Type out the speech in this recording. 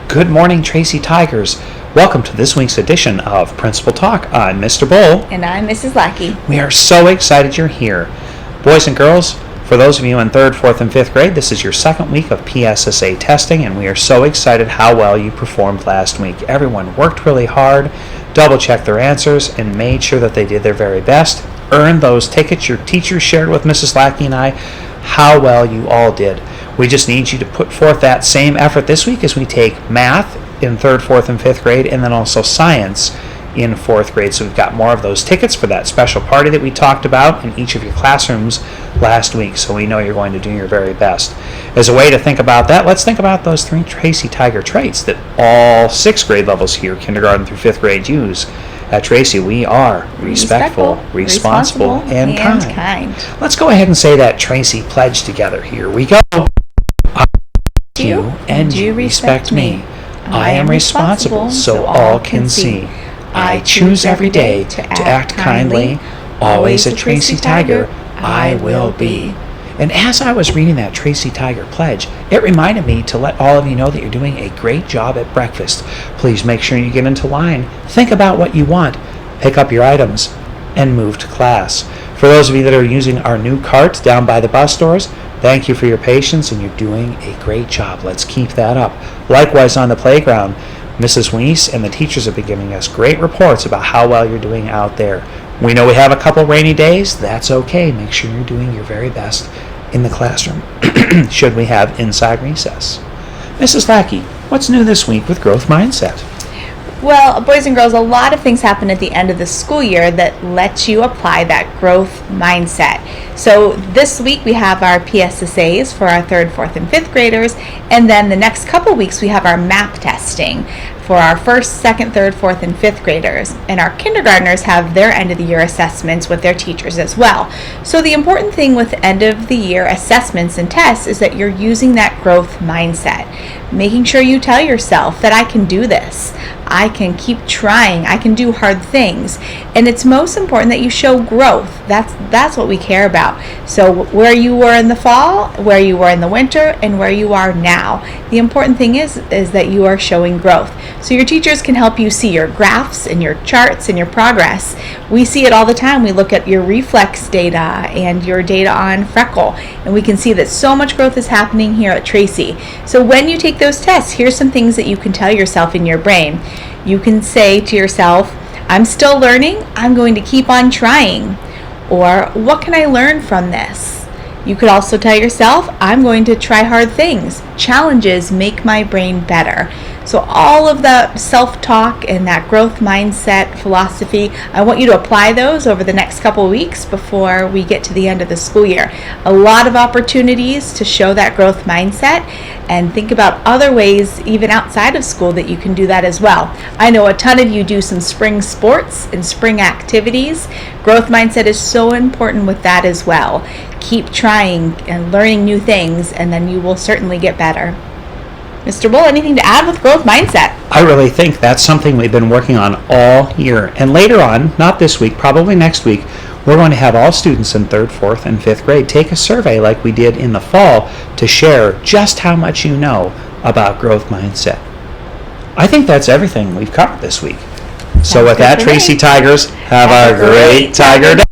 Good morning, Tracy Tigers. Welcome to this week's edition of Principal Talk. I'm Mr. Bull. And I'm Mrs. Lackey. We are so excited you're here. Boys and girls, for those of you in 3rd, 4th, and 5th grade, this is your second week of PSSA testing, and we are so excited how well you performed last week. Everyone worked really hard, double-checked their answers, and made sure that they did their very best. Earned those tickets your teachers shared with Mrs. Lackey and I. How well you all did. We just need you to put forth that same effort this week as we take math in 3rd, 4th, and 5th grade, and then also science in 4th grade. So we've got more of those tickets for that special party that we talked about in each of your classrooms last week, so we know you're going to do your very best. As a way to think about that, let's think about those 3 Tracy Tiger traits that all 6th grade levels here, kindergarten through 5th grade, use. At Tracy, we are respectful, responsible, and kind. Let's go ahead and say that Tracy pledge together. Here we go. I respect you, and you respect me. I am responsible so all can see. I choose every day to act kindly. Always a Tracy Tiger I will be. And as I was reading that Tracy Tiger pledge, it reminded me to let all of you know that you're doing a great job at breakfast. Please make sure you get into line, think about what you want, pick up your items, and move to class. For those of you that are using our new cart down by the bus doors, thank you for your patience, and you're doing a great job. Let's keep that up. Likewise, on the playground, Mrs. Weiss and the teachers have been giving us great reports about how well you're doing out there. We know we have a couple rainy days. That's okay. Make sure you're doing your very best in the classroom, should we have inside recess. Mrs. Lackey, what's new this week with Growth Mindset? Well, boys and girls, a lot of things happen at the end of the school year that lets you apply that growth mindset. So this week we have our PSSAs for our 3rd, 4th, and 5th graders, and then the next couple weeks we have our MAP testing for our 1st, 2nd, 3rd, 4th, and 5th graders. And our kindergartners have their end of the year assessments with their teachers as well. So the important thing with end of the year assessments and tests is that you're using that growth mindset. Making sure you tell yourself that I can do this. I can keep trying. I can do hard things. And it's most important that you show growth. That's what we care about. So where you were in the fall, where you were in the winter, and where you are now. The important thing is that you are showing growth. So your teachers can help you see your graphs and your charts and your progress. We see it all the time. We look at your reflex data and your data on Freckle, and we can see that so much growth is happening here at Tracy. So when you take those tests, here's some things that you can tell yourself in your brain. You can say to yourself, I'm still learning. I'm going to keep on trying. Or, what can I learn from this? You could also tell yourself, I'm going to try hard things. Challenges make my brain better. So all of the self-talk and that growth mindset philosophy, I want you to apply those over the next couple of weeks before we get to the end of the school year. A lot of opportunities to show that growth mindset, and think about other ways even outside of school that you can do that as well. I know a ton of you do some spring sports and spring activities. Growth mindset is so important with that as well. Keep trying and learning new things, and then you will certainly get better. Mr. Bull, anything to add with growth mindset? I really think that's something we've been working on all year. And later on, not this week, probably next week, we're going to have all students in 3rd, 4th, and 5th grade take a survey like we did in the fall to share just how much you know about growth mindset. I think that's everything we've covered this week. So with that, Tracy Tigers, have a great Tiger Day.